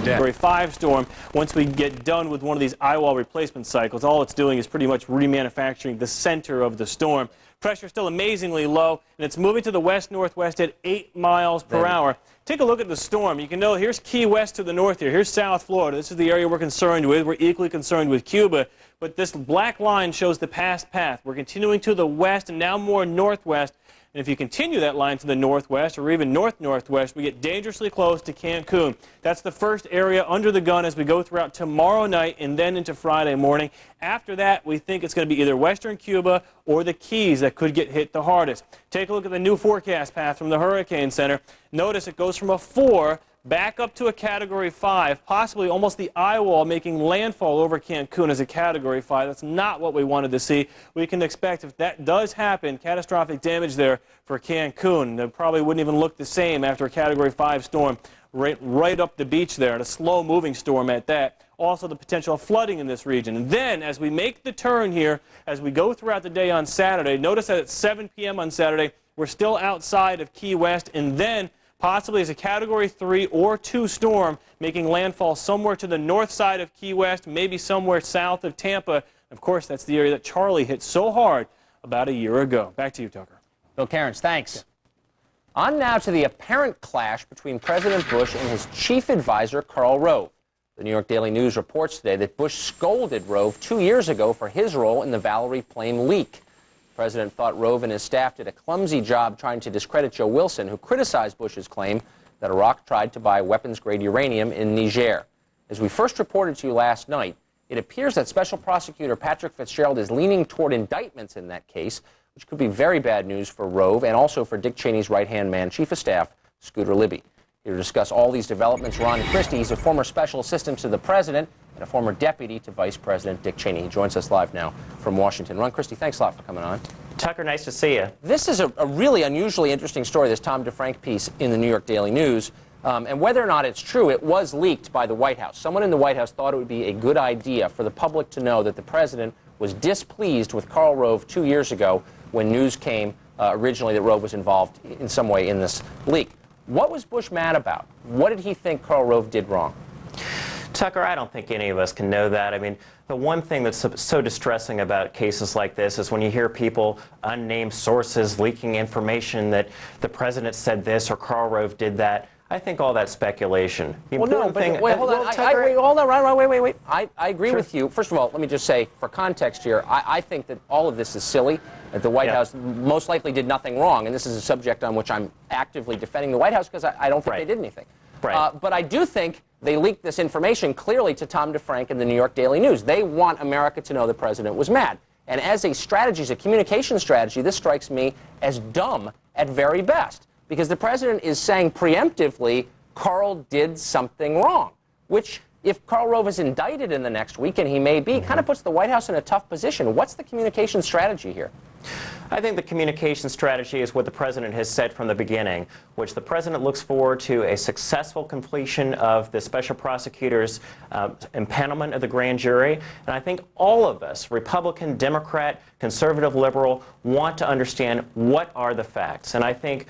Category 5 storm. Once we get done with one of these eyewall replacement cycles, all it's doing is pretty much remanufacturing the center of the storm. Pressure still amazingly low, and it's moving to the west-northwest at 8 miles per hour. Take a look at the storm. You can know here's Key West to the north here. Here's South Florida. This is the area we're concerned with. We're equally concerned with Cuba. But this black line shows the past path. We're continuing to the west and now more northwest. And if you continue that line to the northwest or even north-northwest, we get dangerously close to Cancun. That's the first area under the gun as we go throughout tomorrow night and then into Friday morning. After that, we think it's going to be either western Cuba or the Keys that could get hit the hardest. Take a look at the new forecast path from the Hurricane Center. Notice it goes from a 4 back up to a Category 5, possibly almost the eye wall, making landfall over Cancun as a Category 5. That's not what we wanted to see. We can expect, if that does happen, catastrophic damage there for Cancun. It probably wouldn't even look the same after a Category 5 storm right up the beach there, and a slow-moving storm at that. Also, the potential of flooding in this region. And then, as we make the turn here, as we go throughout the day on Saturday, notice that at 7 p.m. on Saturday, we're still outside of Key West, and then possibly as a Category 3 or 2 storm, making landfall somewhere to the north side of Key West, maybe somewhere south of Tampa. Of course, that's the area that Charlie hit so hard about a year ago. Back to you, Tucker. Bill Cairns, thanks. Yeah. On now to the apparent clash between President Bush and his chief advisor, Karl Rove. The New York Daily News reports today that Bush scolded Rove 2 years ago for his role in the Valerie plane leak. The president thought Rove and his staff did a clumsy job trying to discredit Joe Wilson, who criticized Bush's claim that Iraq tried to buy weapons-grade uranium in Niger. As we first reported to you last night, it appears that Special Prosecutor Patrick Fitzgerald is leaning toward indictments in that case, which could be very bad news for Rove and also for Dick Cheney's right-hand man, Chief of Staff Scooter Libby. Here to discuss all these developments, Ron Christie. He's a former special assistant to the president and a former deputy to Vice President Dick Cheney. He joins us live now from Washington. Ron Christie, thanks a lot for coming on. Tucker, nice to see you. This is a really unusually interesting story, this Tom DeFrank piece in the New York Daily News. And whether or not it's true, it was leaked by the White House. Someone in the White House thought it would be a good idea for the public to know that the president was displeased with Karl Rove 2 years ago when news came originally that Rove was involved in some way in this leak. What was Bush mad about? What did he think Karl Rove did wrong? Tucker, I don't think any of us can know that. I mean, the one thing that's so distressing about cases like this is when you hear people, unnamed sources, leaking information that the president said this or Karl Rove did that. I think all that's speculation. Well, no, but wait, hold on. Hold on, wait. I agree with you. First of all, let me just say, for context here, I think that all of this is silly. That the White House most likely did nothing wrong, and this is a subject on which I'm actively defending the White House because I don't think they did anything. But I do think they leaked this information clearly to Tom DeFrank and the New York Daily News. They want America to know the president was mad. And as a strategy, as a communication strategy, this strikes me as dumb at very best. Because the president is saying preemptively, Karl did something wrong, which, if Karl Rove is indicted in the next week, and he may be, kind of puts the White House in a tough position. What's the communication strategy here? I think the communication strategy is what the president has said from the beginning, which the president looks forward to a successful completion of the special prosecutor's impanelment of the grand jury. And I think all of us, Republican, Democrat, conservative, liberal, want to understand what are the facts. And I think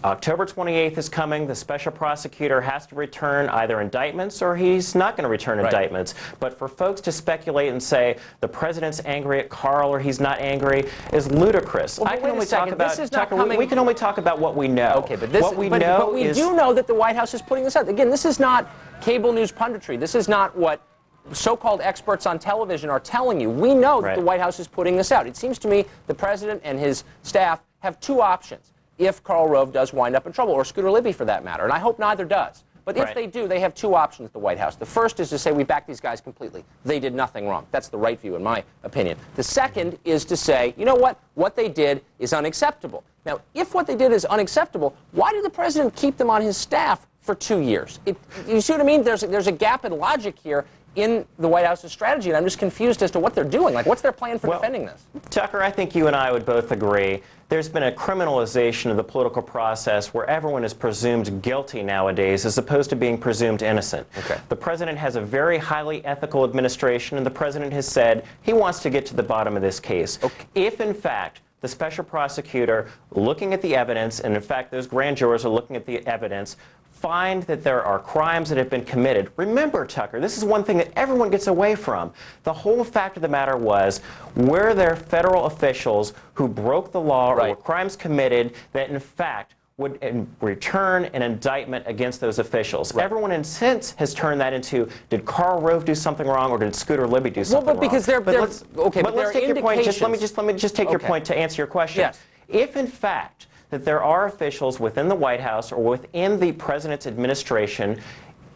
October 28th is coming. The special prosecutor has to return either indictments or he's not going to return indictments. But for folks to speculate and say the president's angry at Karl or he's not angry is ludicrous. Well, I can only talk about, Tucker, we can only talk about what we know. Okay, but we do know that the White House is putting this out. Again, this is not cable news punditry. This is not what so-called experts on television are telling you. We know that the White House is putting this out. It seems to me the president and his staff have two options if Karl Rove does wind up in trouble, or Scooter Libby for that matter, and I hope neither does. But if they do, they have two options at the White House. The first is to say we back these guys completely. They did nothing wrong. That's the right view in my opinion. The second is to say, you know what? What they did is unacceptable. Now, if what they did is unacceptable, why did the president keep them on his staff for 2 years? You see what I mean? There's a gap in logic here in the White House's strategy, and I'm just confused as to what they're doing. Like, what's their plan for defending this? Tucker, I think you and I would both agree there's been a criminalization of the political process where everyone is presumed guilty nowadays as opposed to being presumed innocent. Okay. The president has a very highly ethical administration, and the president has said he wants to get to the bottom of this case. Okay. If, in fact, the special prosecutor looking at the evidence, and in fact those grand jurors are looking at the evidence, find that there are crimes that have been committed. Remember, Tucker, this is one thing that everyone gets away from. The whole fact of the matter was, were there federal officials who broke the law or were crimes committed that, in fact, would return an indictment against those officials? Everyone, in a sense, has turned that into, did Karl Rove do something wrong, or did Scooter Libby do something wrong? Well, but because let's take your point. Let me just take your point to answer your question. Yes. If, in fact, that there are officials within the White House or within the president's administration,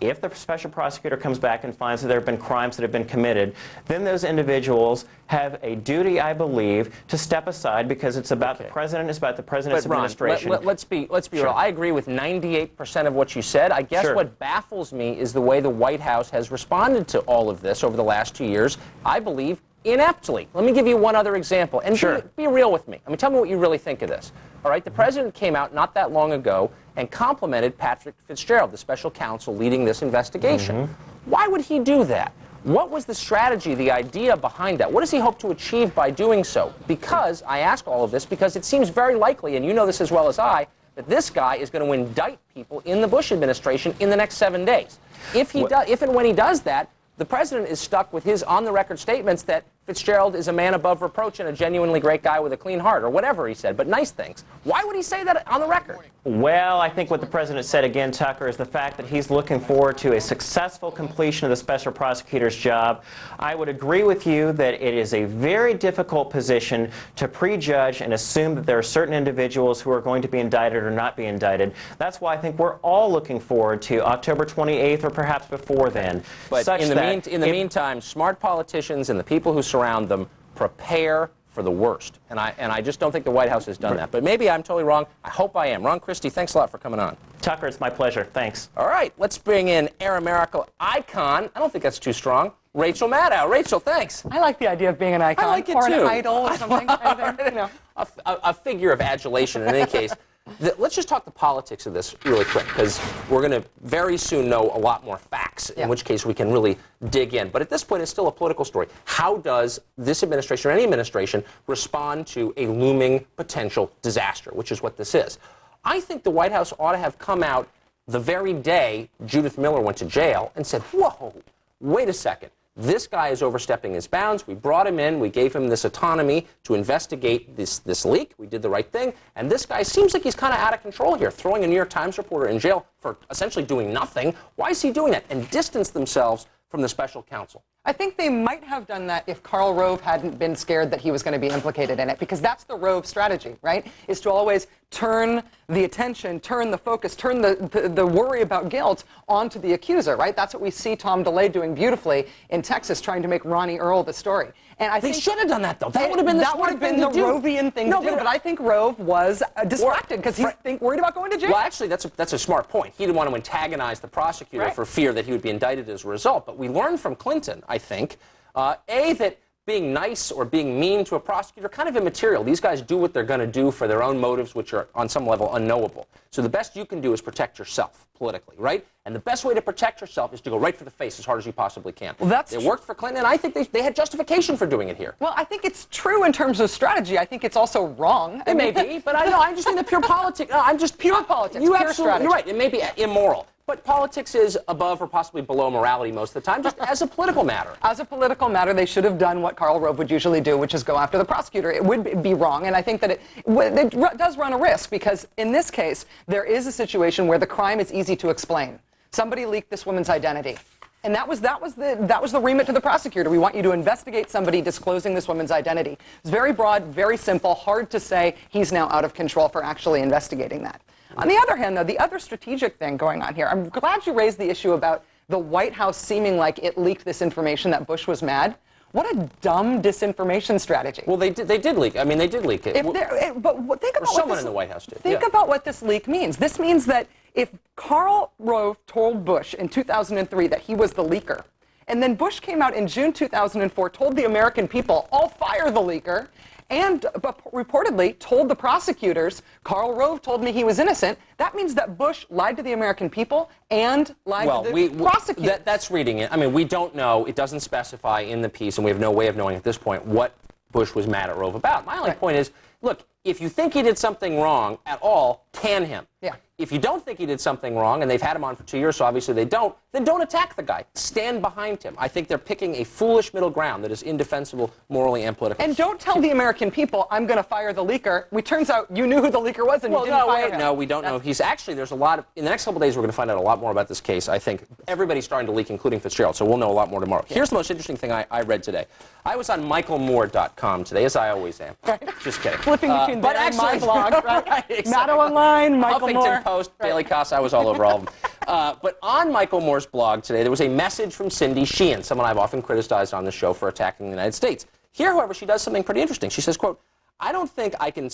if the special prosecutor comes back and finds that there have been crimes that have been committed, then those individuals have a duty, I believe, to step aside, because it's about the president, it's about the president's administration. Let's be real. I agree with 98% of what you said. I guess what baffles me is the way the White House has responded to all of this over the last 2 years. I believe ineptly. Let me give you one other example, and be real with me. I mean, tell me what you really think of this. All right, the president came out not that long ago and complimented Patrick Fitzgerald, the special counsel leading this investigation. Why would he do that? What was the strategy, the idea behind that? What does he hope to achieve by doing so? Because, I ask all of this because it seems very likely, and you know this as well as I, that this guy is going to indict people in the Bush administration in the next 7 days. If and when he does that, the president is stuck with his on-the-record statements that Fitzgerald is a man above reproach and a genuinely great guy with a clean heart, or whatever he said, but nice things. Why would he say that on the record? Well, I think what the president said again, Tucker, is the fact that he's looking forward to a successful completion of the special prosecutor's job. I would agree with you that it is a very difficult position to prejudge and assume that there are certain individuals who are going to be indicted or not be indicted. That's why I think we're all looking forward to October 28th or perhaps before then. But in the meantime, smart politicians and the people who surround them prepare for the worst. And I just don't think the White House has done that. But maybe I'm totally wrong. I hope I am. Ron Christie, thanks a lot for coming on. Tucker, it's my pleasure. Thanks. All right, let's bring in Air America icon. I don't think that's too strong. Rachel Maddow. Rachel, thanks. I like the idea of being an icon. I like it or too. An idol or something. A figure of adulation in any case. Let's just talk the politics of this really quick, because we're going to very soon know a lot more facts, in which case we can really dig in. But at this point, it's still a political story. How does this administration, or any administration, respond to a looming potential disaster, which is what this is? I think the White House ought to have come out the very day Judith Miller went to jail and said, whoa, wait a second. This guy is overstepping his bounds. We brought him in. We gave him this autonomy to investigate this leak. We did the right thing. And this guy seems like he's kind of out of control here, throwing a New York Times reporter in jail for essentially doing nothing. Why is he doing that? And distance themselves from the special counsel. I think they might have done that if Karl Rove hadn't been scared that he was going to be implicated in it, because that's the Rove strategy, right? Is to always turn the attention, turn the focus, turn the worry about guilt onto the accuser, right? That's what we see Tom DeLay doing beautifully in Texas, trying to make Ronnie Earl the story. And I think they should have done that, though. That would have been the Rovian thing to do. But I think Rove was distracted because he's worried about going to jail. Well, actually, that's a smart point. He didn't want to antagonize the prosecutor for fear that he would be indicted as a result. But we learned from Clinton, I think, that being nice or being mean to a prosecutor kind of immaterial. These guys do what they're going to do for their own motives, which are on some level unknowable. So the best you can do is protect yourself politically, right? And the best way to protect yourself is to go right for the face as hard as you possibly can. Well, it worked for Clinton, and I think they had justification for doing it here. Well, I think it's true in terms of strategy. I think it's also wrong. It may be, but I just think the pure politics. No, I'm just pure politics. You pure absolutely, strategy. you're right. It may be immoral. But politics is above or possibly below morality most of the time, just as a political matter. As a political matter, they should have done what Karl Rove would usually do, which is go after the prosecutor. It would be wrong, and I think that it does run a risk, because in this case, there is a situation where the crime is easy to explain. Somebody leaked this woman's identity. And that was the remit to the prosecutor. We want you to investigate somebody disclosing this woman's identity. It's very broad, very simple, hard to say he's now out of control for actually investigating that. On the other hand, though, the other strategic thing going on here, I'm glad you raised the issue about the White House seeming like it leaked this information that Bush was mad. What a dumb disinformation strategy. Well, they did leak. I mean, they did leak it. But think about someone in the White House did. Think about what this leak means. This means that if Karl Rove told Bush in 2003 that he was the leaker, and then Bush came out in June 2004, told the American people, I'll fire the leaker, and reportedly told the prosecutors, Karl Rove told me he was innocent, that means that Bush lied to the American people and lied to the prosecutors. That's reading it. I mean, we don't know. It doesn't specify in the piece, and we have no way of knowing at this point what Bush was mad at Rove about. My only point is, look, if you think he did something wrong at all, can him. Yeah. if you don't think he did something wrong, and they've had him on for 2 years, so obviously they don't, then don't attack the guy. Stand behind him. I think they're picking a foolish middle ground that is indefensible morally and politically. And don't tell the American people, I'm going to fire the leaker. It turns out you knew who the leaker was and you didn't fire him. No, we don't know. He's actually, there's a lot of, in the next couple of days, we're going to find out a lot more about this case. I think everybody's starting to leak, including Fitzgerald, so we'll know a lot more tomorrow. Here's the most interesting thing I read today. I was on michaelmoore.com today, as I always am. Just kidding. Flipping between but there and actually, my blog, right? right, exactly. Matto Online, Michael Huffington Moore. Post, Daily Kos, I was all over all of them. But on Michael Moore's blog today, there was a message from Cindy Sheehan, someone I've often criticized on the show for attacking the United States. Here, however, she does something pretty interesting. She says, quote, I don't think I can...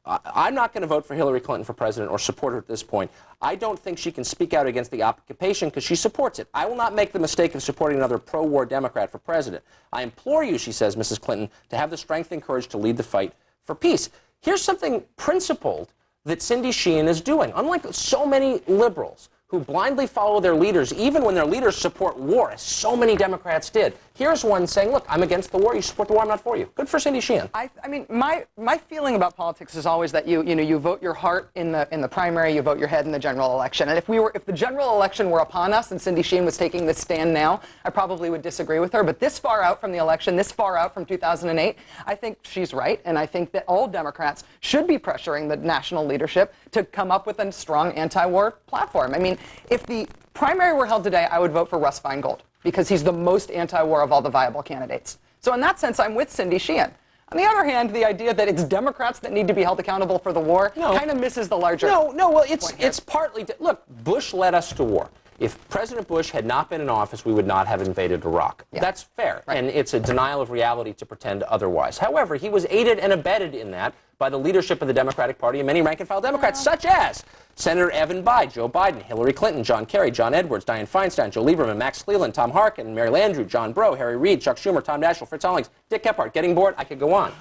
I'm not going to vote for Hillary Clinton for president or support her at this point. I don't think she can speak out against the occupation because she supports it. I will not make the mistake of supporting another pro-war Democrat for president. I implore you, she says, Mrs. Clinton, to have the strength and courage to lead the fight for peace. Here's something principled that Cindy Sheehan is doing. Unlike so many liberals who blindly follow their leaders, even when their leaders support war, as so many Democrats did. Here's one saying, look, I'm against the war. You support the war, I'm not for you. Good for Cindy Sheehan. I mean, my feeling about politics is always that you vote your heart in the primary, you vote your head in the general election. And if the general election were upon us and Cindy Sheehan was taking this stand now, I probably would disagree with her. But this far out from the election, this far out from 2008, I think she's right. And I think that all Democrats should be pressuring the national leadership to come up with a strong anti-war platform. I mean, if the primary were held today, I would vote for Russ Feingold, because he's the most anti-war of all the viable candidates. So in that sense, I'm with Cindy Sheehan. On the other hand, the idea that it's Democrats that need to be held accountable for the war kind of misses the larger well, it's partly... Look, Bush led us to war. If President Bush had not been in office, we would not have invaded Iraq. Yeah. That's fair, right. And it's a denial of reality to pretend otherwise. However, he was aided and abetted in that by the leadership of the Democratic Party and many rank-and-file Democrats, such as Senator Evan Bayh, Joe Biden, Hillary Clinton, John Kerry, John Edwards, Dianne Feinstein, Joe Lieberman, Max Cleland, Tom Harkin, Mary Landrieu, John Breaux, Harry Reid, Chuck Schumer, Tom Daschle, Fritz Hollings, Dick Gephardt. Getting bored? I could go on.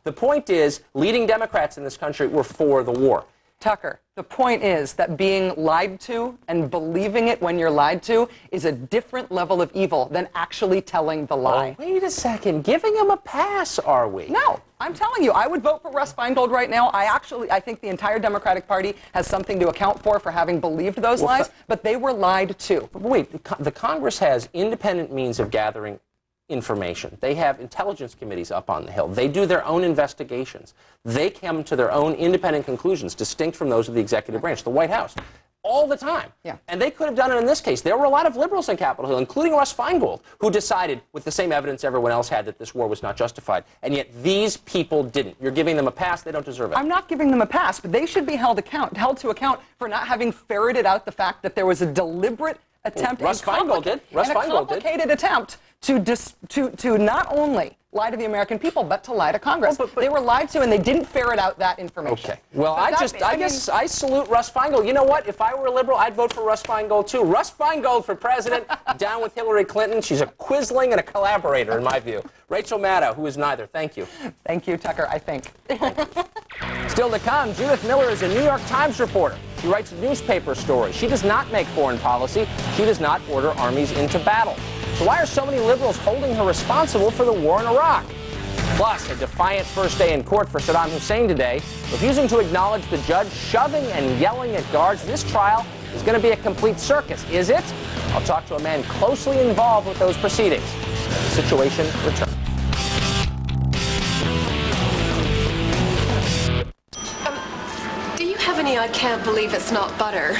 The point is, leading Democrats in this country were for the war. Tucker, the point is that being lied to and believing it when you're lied to is a different level of evil than actually telling the lie. Oh, wait a second. Giving him a pass, are we? No. I'm telling you, I would vote for Russ Feingold right now. I think the entire Democratic Party has something to account for having believed those lies, but they were lied to. But wait, the Congress has independent means of gathering information. They have intelligence committees up on the Hill. They do their own investigations. They come to their own independent conclusions, distinct from those of the executive branch, the White House, all the time. Yeah. And they could have done it in this case. There were a lot of liberals in Capitol Hill, including Russ Feingold, who decided, with the same evidence everyone else had, that this war was not justified. And yet these people didn't. You're giving them a pass. They don't deserve it. I'm not giving them a pass, but they should be held to account for not having ferreted out the fact that there was a deliberate attempt, Russ Feingold did. Russ Feingold did. A complicated attempt to not only lie to the American people, but to lie to Congress. But they were lied to, and they didn't ferret out that information. Okay. Well, I guess I salute Russ Feingold. You know what? If I were a liberal, I'd vote for Russ Feingold, too. Russ Feingold for president, down with Hillary Clinton. She's a quisling and a collaborator, in my view. Rachel Maddow, who is neither. Thank you. Thank you, Tucker, I think. Still to come, Judith Miller is a New York Times reporter. She writes newspaper stories. She does not make foreign policy. She does not order armies into battle. So why are so many liberals holding her responsible for the war in Iraq? Plus, a defiant first day in court for Saddam Hussein today, refusing to acknowledge the judge shoving and yelling at guards. This trial is going to be a complete circus, is it? I'll talk to a man closely involved with those proceedings. The Situation returns. Do you have any I can't believe it's not butter?